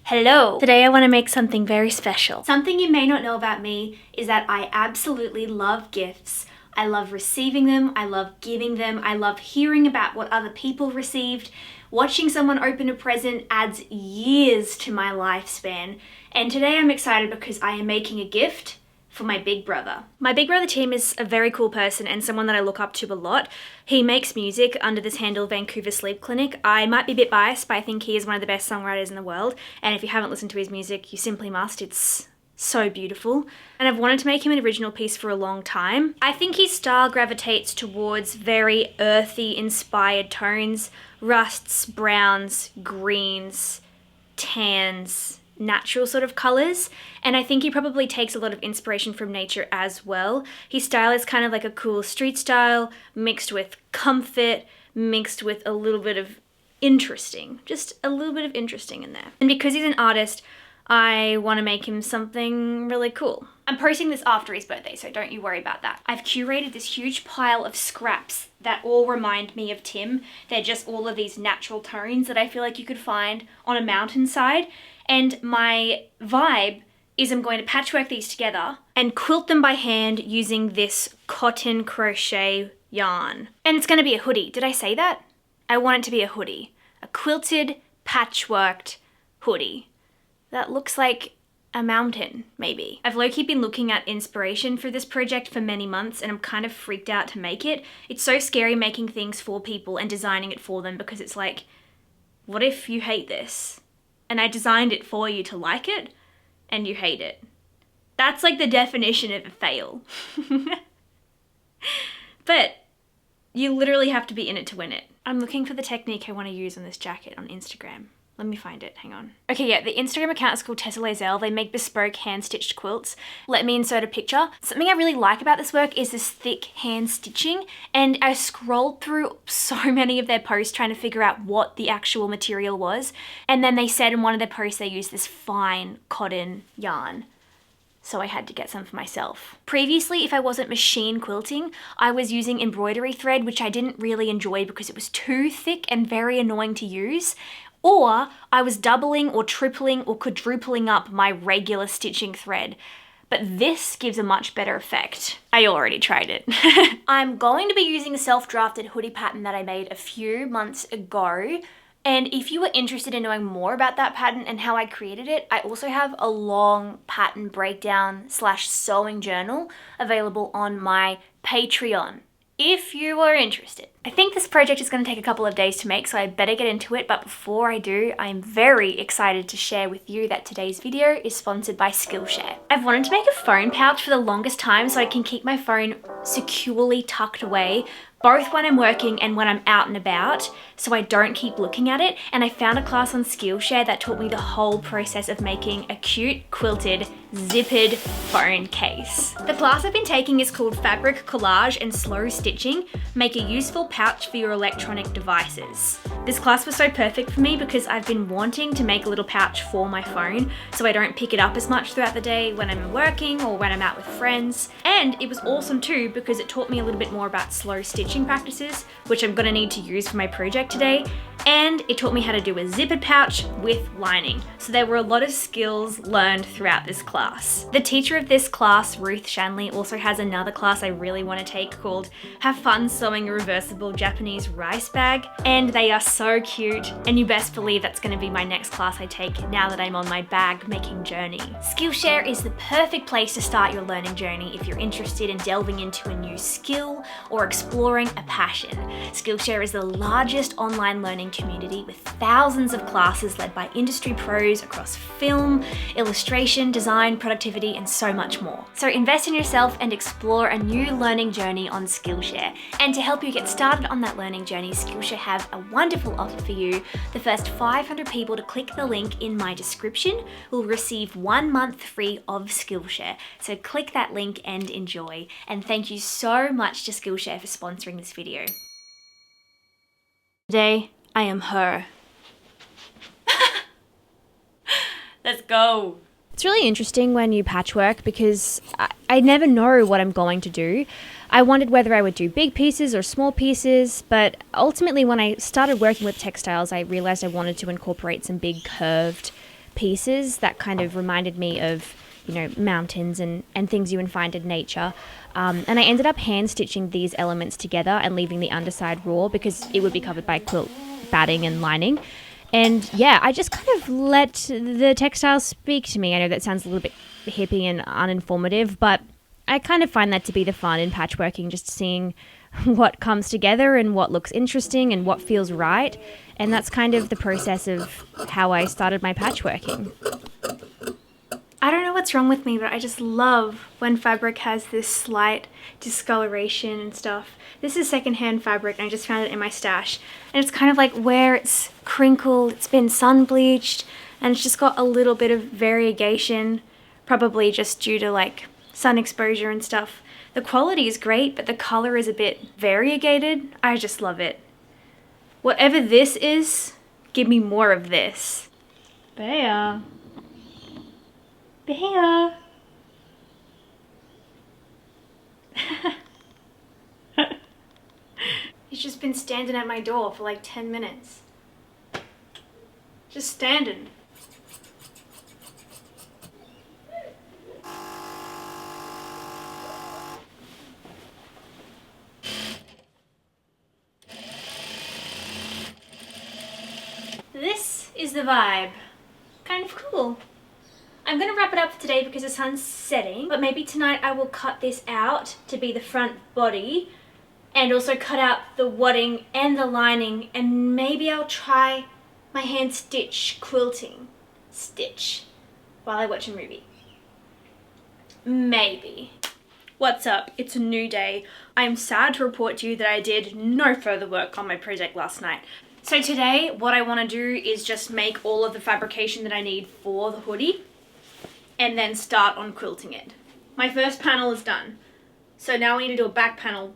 Hello! Today I want to make something very special. Something you may not know about me is that I absolutely love gifts. I love receiving them, I love giving them, I love hearing about what other people received. Watching someone open a present adds years to my lifespan. And today I'm excited because I am making a gift for my big brother. My big brother Tim is a very cool person and someone that I look up to a lot. He makes music under this handle Vancouver Sleep Clinic. I might be a bit biased, but I think he is one of the best songwriters in the world. And if you haven't listened to his music, you simply must. It's so beautiful. And I've wanted to make him an original piece for a long time. I think his style gravitates towards very earthy inspired tones, rusts, browns, greens, tans, natural sort of colors, and I think he probably takes a lot of inspiration from nature as well. His style is kind of like a cool street style mixed with comfort, mixed with a little bit of interesting, just a little bit of interesting in there. And because he's an artist, I want to make him something really cool. I'm posting this after his birthday, so don't you worry about that. I've curated this huge pile of scraps that all remind me of Tim. They're just all of these natural tones that I feel like you could find on a mountainside. And my vibe is I'm going to patchwork these together and quilt them by hand using this cotton crochet yarn. And it's going to be a hoodie. Did I say that? I want it to be a hoodie. A quilted, patchworked hoodie that looks like a mountain, maybe. I've low-key been looking at inspiration for this project for many months and I'm kind of freaked out to make it. It's so scary making things for people and designing it for them because it's like, what if you hate this? And I designed it for you to like it, and you hate it. That's like the definition of a fail. But you literally have to be in it to win it. I'm looking for the technique I want to use on this jacket on Instagram. Let me find it, hang on. Okay, yeah, the Instagram account is called Tessa. They make bespoke hand-stitched quilts. Let me insert a picture. Something I really like about this work is this thick hand stitching, and I scrolled through so many of their posts trying to figure out what the actual material was, and then they said in one of their posts they used this fine cotton yarn. So I had to get some for myself. Previously, if I wasn't machine quilting, I was using embroidery thread, which I didn't really enjoy because it was too thick and very annoying to use. Or I was doubling or tripling or quadrupling up my regular stitching thread. But this gives a much better effect. I already tried it. I'm going to be using a self-drafted hoodie pattern that I made a few months ago. And if you are interested in knowing more about that pattern and how I created it, I also have a long pattern breakdown / sewing journal available on my Patreon, if you are interested. I think this project is going to take a couple of days to make, so I better get into it, but before I do, I'm very excited to share with you that today's video is sponsored by Skillshare. I've wanted to make a phone pouch for the longest time so I can keep my phone securely tucked away, both when I'm working and when I'm out and about, so I don't keep looking at it. And I found a class on Skillshare that taught me the whole process of making a cute quilted zippered phone case. The class I've been taking is called Fabric Collage and Slow Stitching, Make a Useful Pouch for Your Electronic Devices. This class was so perfect for me because I've been wanting to make a little pouch for my phone so I don't pick it up as much throughout the day when I'm working or when I'm out with friends. And it was awesome too because it taught me a little bit more about slow stitching practices, which I'm gonna need to use for my project today. And it taught me how to do a zippered pouch with lining. So there were a lot of skills learned throughout this class. The teacher of this class, Ruth Shanley, also has another class I really want to take called Have Fun Sewing a Reversible Japanese Rice Bag. And they are so cute, and you best believe that's going to be my next class I take now that I'm on my bag making journey. Skillshare is the perfect place to start your learning journey if you're interested in delving into a new skill or exploring a passion. Skillshare is the largest online learning community with thousands of classes led by industry pros across film, illustration, design, productivity, and so much more. So invest in yourself and explore a new learning journey on Skillshare. And to help you get started on that learning journey, Skillshare have a wonderful offer for you. The first 500 people to click the link in my description will receive 1 month free of Skillshare. So click that link and enjoy. And thank you so much to Skillshare for sponsoring this video. Today, I am her. Let's go. It's really interesting when you patchwork because I never know what I'm going to do. I wondered whether I would do big pieces or small pieces, but ultimately when I started working with textiles, I realized I wanted to incorporate some big curved pieces that kind of reminded me of, you know, mountains and things you would find in nature. And I ended up hand stitching these elements together and leaving the underside raw because it would be covered by quilt batting and lining. And yeah, I just kind of let the textiles speak to me. I know that sounds a little bit hippie and uninformative, but I kind of find that to be the fun in patchworking, just seeing what comes together and what looks interesting and what feels right. And that's kind of the process of how I started my patchworking. I don't know what's wrong with me, but I just love when fabric has this slight discoloration and stuff. This is secondhand fabric and I just found it in my stash. And it's kind of like where it's crinkled, it's been sun bleached, and it's just got a little bit of variegation, probably just due to like sun exposure and stuff. The quality is great, but the color is a bit variegated. I just love it. Whatever this is, give me more of this. Bea. Bea. He's just been standing at my door for like 10 minutes. Just standing. This is the vibe. Kind of cool. I'm going to wrap it up for today because the sun's setting, but maybe tonight I will cut this out to be the front body and also cut out the wadding and the lining, and maybe I'll try my hand stitch quilting stitch while I watch a movie. Maybe. What's up? It's a new day. I'm sad to report to you that I did no further work on my project last night. So today what I want to do is just make all of the fabrication that I need for the hoodie and then start on quilting it. My first panel is done. So now we need to do a back panel,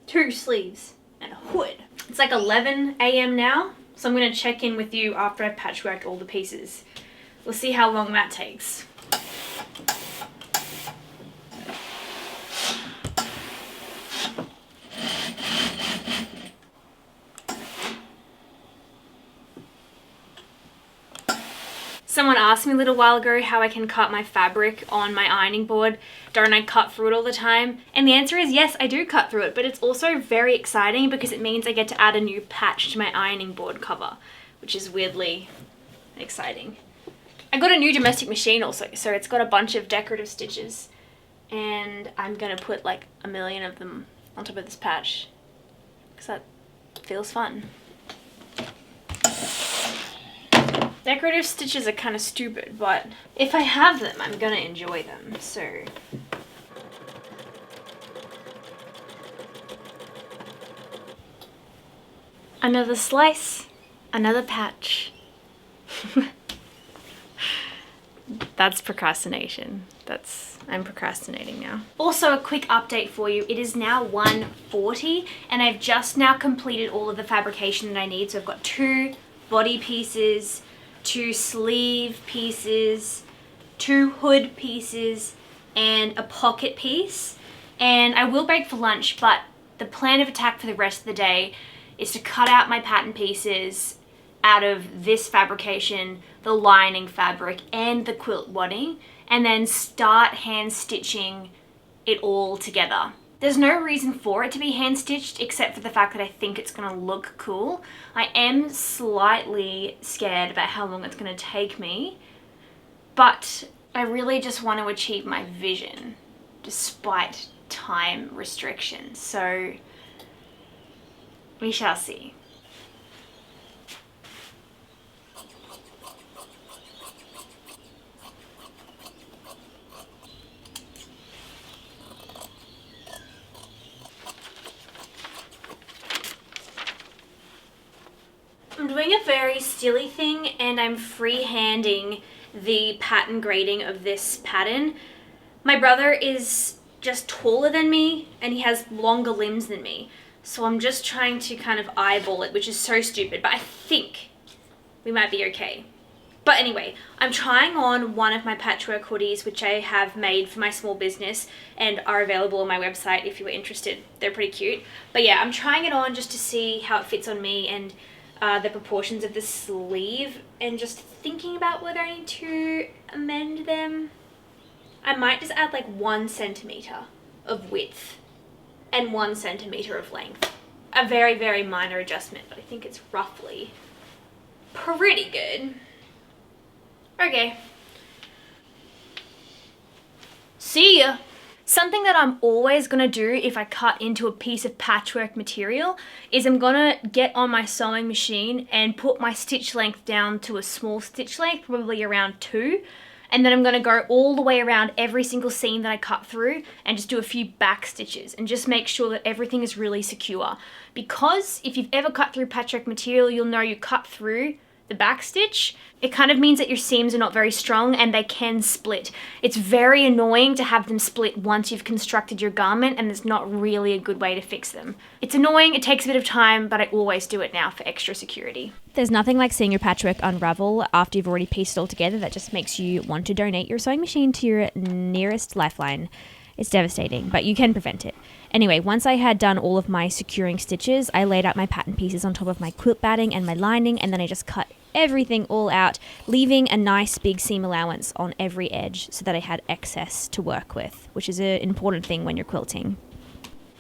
2 sleeves and a hood. It's like 11 AM now, so I'm going to check in with you after I've patchworked all the pieces. We'll see how long that takes. Someone asked me a little while ago how I can cut my fabric on my ironing board. Don't I cut through it all the time? And the answer is yes, I do cut through it, but it's also very exciting because it means I get to add a new patch to my ironing board cover, which is weirdly exciting. I got a new domestic machine also, so it's got a bunch of decorative stitches, and I'm gonna put like 1 million of them on top of this patch because that feels fun. Decorative stitches are kind of stupid, but if I have them, I'm gonna enjoy them, so. Another slice, another patch. That's procrastination. I'm procrastinating now. Also, a quick update for you. It is now 1:40 and I've just now completed all of the fabrication that I need. So I've got 2 body pieces, 2 sleeve pieces, 2 hood pieces, and a pocket piece. And I will break for lunch, but the plan of attack for the rest of the day is to cut out my pattern pieces out of this fabrication, the lining fabric, and the quilt wadding, and then start hand stitching it all together. There's no reason for it to be hand stitched except for the fact that I think it's gonna look cool. I am slightly scared about how long it's gonna take me, but I really just want to achieve my vision despite time restrictions. So we shall see. I'm doing a very silly thing and I'm freehanding the pattern grading of this pattern. My brother is just taller than me and he has longer limbs than me. So I'm just trying to kind of eyeball it, which is so stupid, but I think we might be okay. But anyway, I'm trying on one of my patchwork hoodies, which I have made for my small business and are available on my website if you were interested. They're pretty cute. But yeah, I'm trying it on just to see how it fits on me, and the proportions of the sleeve and just thinking about whether I need to amend them. I might just add like 1 centimeter of width and 1 centimeter of length. A very, very minor adjustment, but I think it's roughly pretty good. Okay. See ya. Something that I'm always gonna do if I cut into a piece of patchwork material is I'm gonna get on my sewing machine and put my stitch length down to a small stitch length, probably around 2. And then I'm gonna go all the way around every single seam that I cut through and just do a few back stitches and just make sure that everything is really secure. Because if you've ever cut through patchwork material, you'll know you cut through the back stitch. It kind of means that your seams are not very strong and they can split. It's very annoying to have them split once you've constructed your garment, and it's not really a good way to fix them. It's annoying, it takes a bit of time, but I always do it now for extra security. There's nothing like seeing your patchwork unravel after you've already pieced it all together. That just makes you want to donate your sewing machine to your nearest lifeline. It's devastating, but you can prevent it. Anyway, once I had done all of my securing stitches, I laid out my pattern pieces on top of my quilt batting and my lining, and then I just cut everything all out, leaving a nice big seam allowance on every edge so that I had excess to work with, which is an important thing when you're quilting.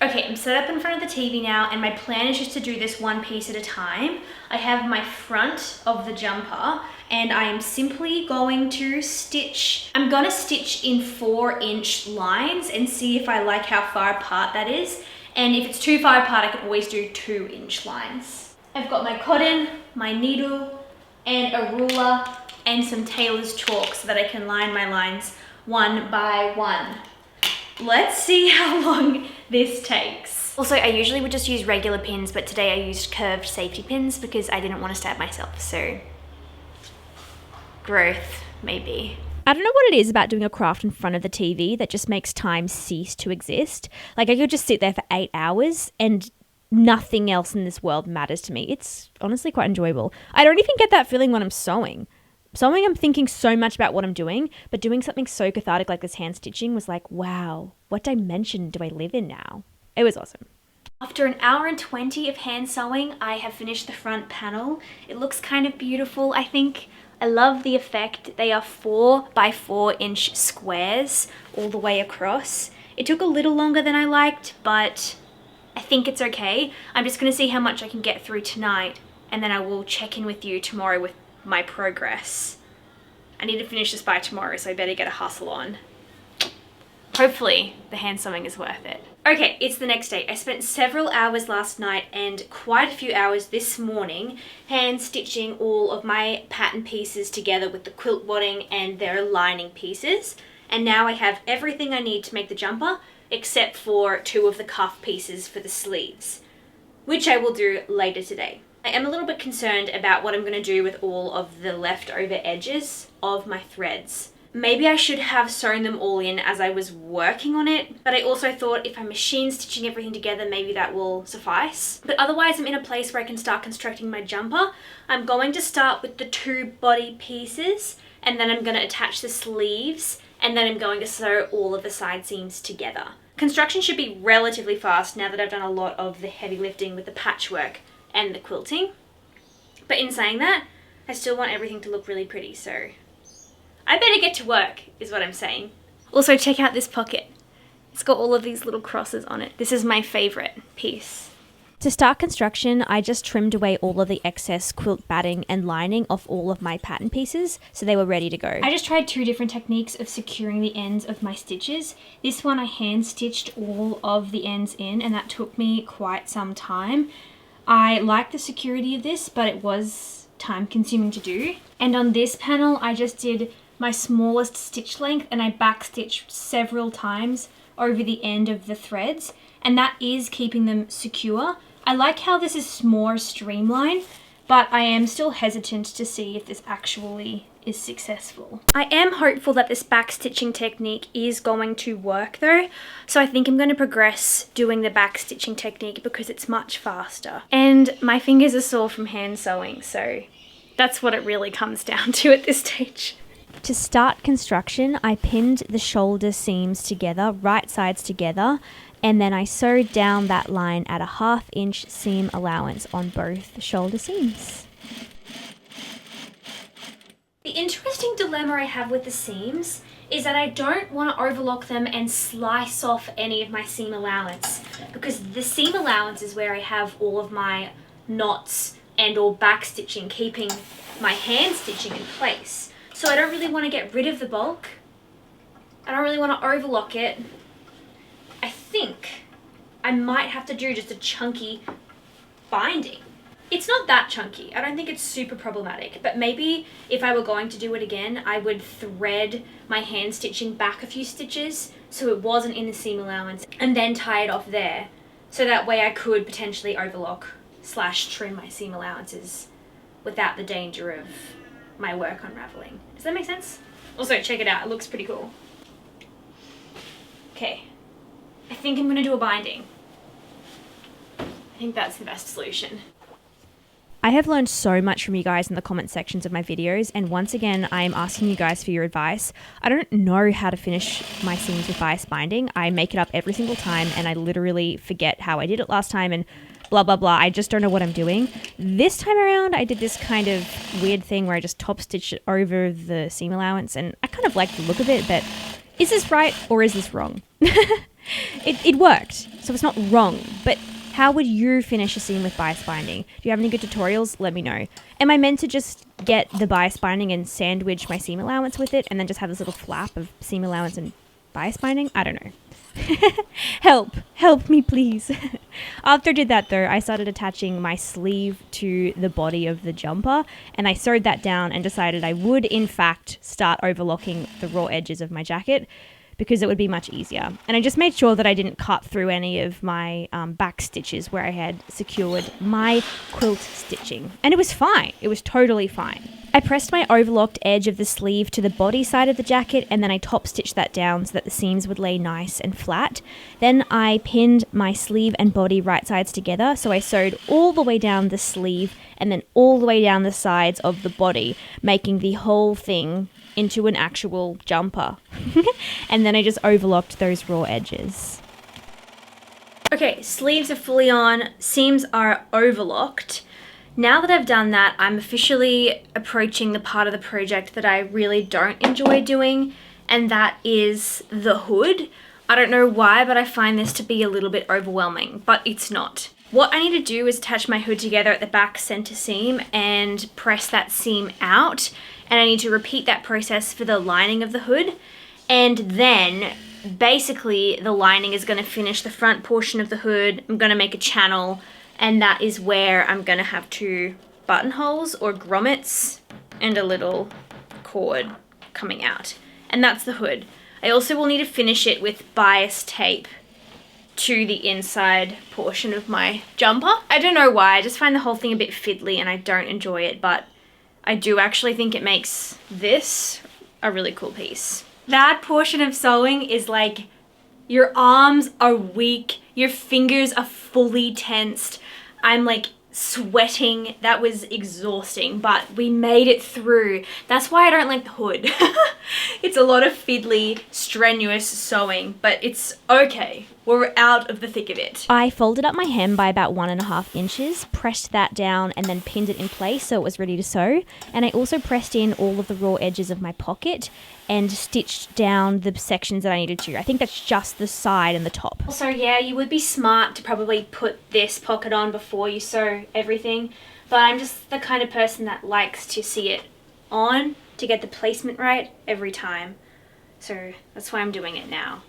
Okay, I'm set up in front of the TV now, and my plan is just to do this one piece at a time. I have my front of the jumper, and I am simply going to stitch. I'm gonna stitch in 4-inch lines and see if I like how far apart that is. And if it's too far apart, I can always do 2-inch lines. I've got my cotton, my needle, and a ruler, and some tailor's chalk so that I can line my lines one by one. Let's see how long this takes. Also, I usually would just use regular pins, but today I used curved safety pins because I didn't want to stab myself, so growth, maybe. I don't know what it is about doing a craft in front of the TV that just makes time cease to exist. Like, I could just sit there for 8 hours and nothing else in this world matters to me. It's honestly quite enjoyable. I don't even get that feeling when I'm sewing. Sewing, I'm thinking so much about what I'm doing, but doing something so cathartic like this hand stitching was like, wow, what dimension do I live in now? It was awesome. After an hour and 20 of hand sewing, I have finished the front panel. It looks kind of beautiful, I think. I love the effect. They are 4 by 4-inch squares all the way across. It took a little longer than I liked, but I think it's okay. I'm just gonna see how much I can get through tonight, and then I will check in with you tomorrow with my progress. I need to finish this by tomorrow, so I better get a hustle on. Hopefully the hand sewing is worth it. Okay, it's the next day. I spent several hours last night and quite a few hours this morning hand stitching all of my pattern pieces together with the quilt wadding and their lining pieces. And now I have everything I need to make the jumper except for 2 of the cuff pieces for the sleeves, which I will do later today. I am a little bit concerned about what I'm going to do with all of the leftover edges of my threads. Maybe I should have sewn them all in as I was working on it, but I also thought if I'm machine stitching everything together, maybe that will suffice. But otherwise, I'm in a place where I can start constructing my jumper. I'm going to start with the 2 body pieces, and then I'm going to attach the sleeves, and then I'm going to sew all of the side seams together. Construction should be relatively fast now that I've done a lot of the heavy lifting with the patchwork and the quilting. But in saying that, I still want everything to look really pretty, so I better get to work, is what I'm saying. Also, check out this pocket. It's got all of these little crosses on it. This is my favorite piece. To start construction, I just trimmed away all of the excess quilt batting and lining off all of my pattern pieces so they were ready to go. I just tried 2 different techniques of securing the ends of my stitches. This one I hand stitched all of the ends in, and that took me quite some time. I like the security of this, but it was time consuming to do. And on this panel, I just did my smallest stitch length and I back stitched several times over the end of the threads, and that is keeping them secure. I like how this is more streamlined, but I am still hesitant to see if this actually is successful. I am hopeful that this back stitching technique is going to work though, so I think I'm going to progress doing the back stitching technique because it's much faster. And my fingers are sore from hand sewing, so that's what it really comes down to at this stage. To start construction, I pinned the shoulder seams together, right sides together, and then I sewed down that line at a 1/2 inch seam allowance on both shoulder seams. The interesting dilemma I have with the seams is that I don't want to overlock them and slice off any of my seam allowance, because the seam allowance is where I have all of my knots and or back stitching, keeping my hand stitching in place. So I don't really want to get rid of the bulk. I don't really want to overlock it. I think I might have to do just a chunky binding. It's not that chunky. I don't think it's super problematic, but maybe if I were going to do it again, I would thread my hand stitching back a few stitches so it wasn't in the seam allowance, and then tie it off there. So that way I could potentially overlock / trim my seam allowances without the danger of my work unraveling. Does that make sense? Also, check it out. It looks pretty cool. Okay. I think I'm gonna do a binding. I think that's the best solution. I have learned so much from you guys in the comment sections of my videos, and once again, I am asking you guys for your advice. I don't know how to finish my seams with bias binding. I make it up every single time, and I literally forget how I did it last time, and blah, blah, blah. I just don't know what I'm doing. This time around, I did this kind of weird thing where I just top stitched it over the seam allowance, and I kind of like the look of it, but is this right or is this wrong? It worked, so it's not wrong, but how would you finish a seam with bias binding? Do you have any good tutorials? Let me know. Am I meant to just get the bias binding and sandwich my seam allowance with it and then just have this little flap of seam allowance and bias binding? I don't know. Help me please. After I did that though, I started attaching my sleeve to the body of the jumper, and I sewed that down and decided I would in fact start overlocking the raw edges of my jacket, because it would be much easier. And I just made sure that I didn't cut through any of my back stitches where I had secured my quilt stitching. And it was fine. It was totally fine. I pressed my overlocked edge of the sleeve to the body side of the jacket, and then I top stitched that down so that the seams would lay nice and flat. Then I pinned my sleeve and body right sides together, so I sewed all the way down the sleeve and then all the way down the sides of the body, making the whole thing into an actual jumper. And then I just overlocked those raw edges. Okay, sleeves are fully on, seams are overlocked. Now that I've done that, I'm officially approaching the part of the project that I really don't enjoy doing, and that is the hood. I don't know why, but I find this to be a little bit overwhelming, but it's not. What I need to do is attach my hood together at the back center seam and press that seam out, and I need to repeat that process for the lining of the hood, and then basically the lining is going to finish the front portion of the hood. I'm going to make a channel, and that is where I'm going to have 2 buttonholes or grommets and a little cord coming out, and that's the hood. I also will need to finish it with bias tape to the inside portion of my jumper. I don't know why, I just find the whole thing a bit fiddly and I don't enjoy it, but I do actually think it makes this a really cool piece. That portion of sewing is like, your arms are weak, your fingers are fully tensed. I'm like sweating. That was exhausting, but we made it through. That's why I don't like the hood. It's a lot of fiddly, strenuous sewing, but it's okay. We're out of the thick of it. I folded up my hem by about 1.5 inches, pressed that down and then pinned it in place so it was ready to sew. And I also pressed in all of the raw edges of my pocket and stitched down the sections that I needed to. I think that's just the side and the top. Also, yeah, you would be smart to probably put this pocket on before you sew everything, but I'm just the kind of person that likes to see it on to get the placement right every time. So that's why I'm doing it now.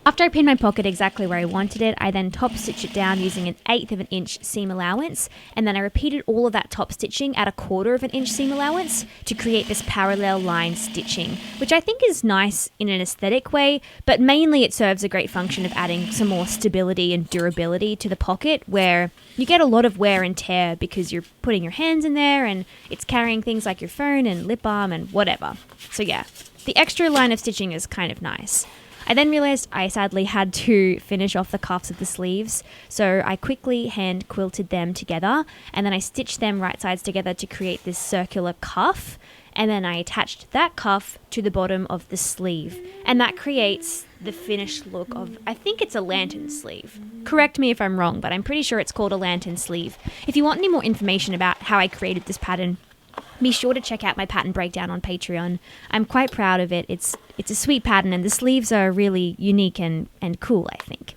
After I pinned my pocket exactly where I wanted it, I then top stitched it down using 1/8 of an inch seam allowance, and then I repeated all of that top stitching at 1/4 of an inch seam allowance to create this parallel line stitching, which I think is nice in an aesthetic way, but mainly it serves a great function of adding some more stability and durability to the pocket, where you get a lot of wear and tear because you're putting your hands in there and it's carrying things like your phone and lip balm and whatever. So yeah, the extra line of stitching is kind of nice. I then realised I sadly had to finish off the cuffs of the sleeves, so I quickly hand quilted them together, and then I stitched them right sides together to create this circular cuff, and then I attached that cuff to the bottom of the sleeve, and that creates the finished look of, I think it's a lantern sleeve. Correct me if I'm wrong, but I'm pretty sure it's called a lantern sleeve. If you want any more information about how I created this pattern, be sure to check out my pattern breakdown on Patreon. I'm quite proud of it. It's a sweet pattern, and the sleeves are really unique and cool, I think.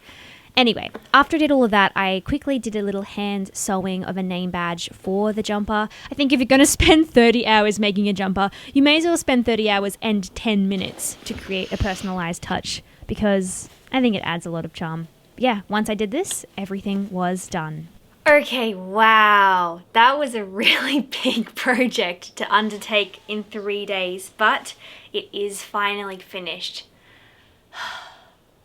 Anyway, after I did all of that, I quickly did a little hand sewing of a name badge for the jumper. I think if you're going to spend 30 hours making a jumper, you may as well spend 30 hours and 10 minutes to create a personalized touch, because I think it adds a lot of charm. Yeah, once I did this, everything was done. Okay, wow. That was a really big project to undertake in 3 days, but it is finally finished.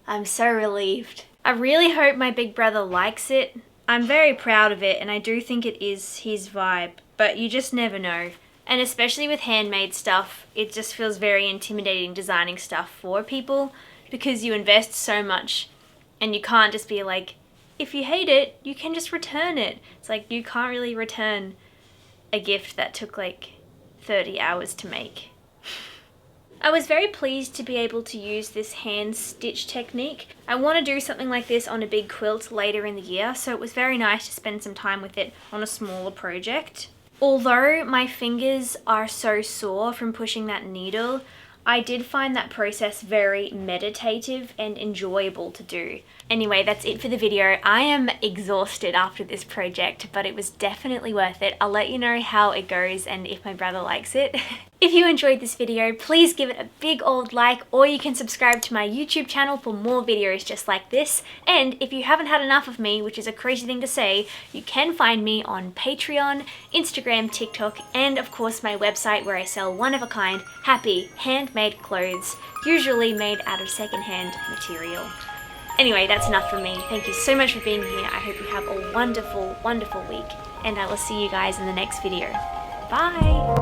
I'm so relieved. I really hope my big brother likes it. I'm very proud of it, and I do think it is his vibe, but you just never know. And especially with handmade stuff, it just feels very intimidating designing stuff for people, because you invest so much and you can't just be like, if you hate it, you can just return it. It's like you can't really return a gift that took like 30 hours to make. I was very pleased to be able to use this hand stitch technique. I want to do something like this on a big quilt later in the year, so it was very nice to spend some time with it on a smaller project. Although my fingers are so sore from pushing that needle, I did find that process very meditative and enjoyable to do. Anyway, that's it for the video. I am exhausted after this project, but it was definitely worth it. I'll let you know how it goes and if my brother likes it. If you enjoyed this video, please give it a big old like, or you can subscribe to my YouTube channel for more videos just like this. And if you haven't had enough of me, which is a crazy thing to say, you can find me on Patreon, Instagram, TikTok, and of course my website where I sell one-of-a-kind, happy, handmade clothes, usually made out of secondhand material. Anyway, that's enough from me. Thank you so much for being here. I hope you have a wonderful, wonderful week, and I will see you guys in the next video. Bye!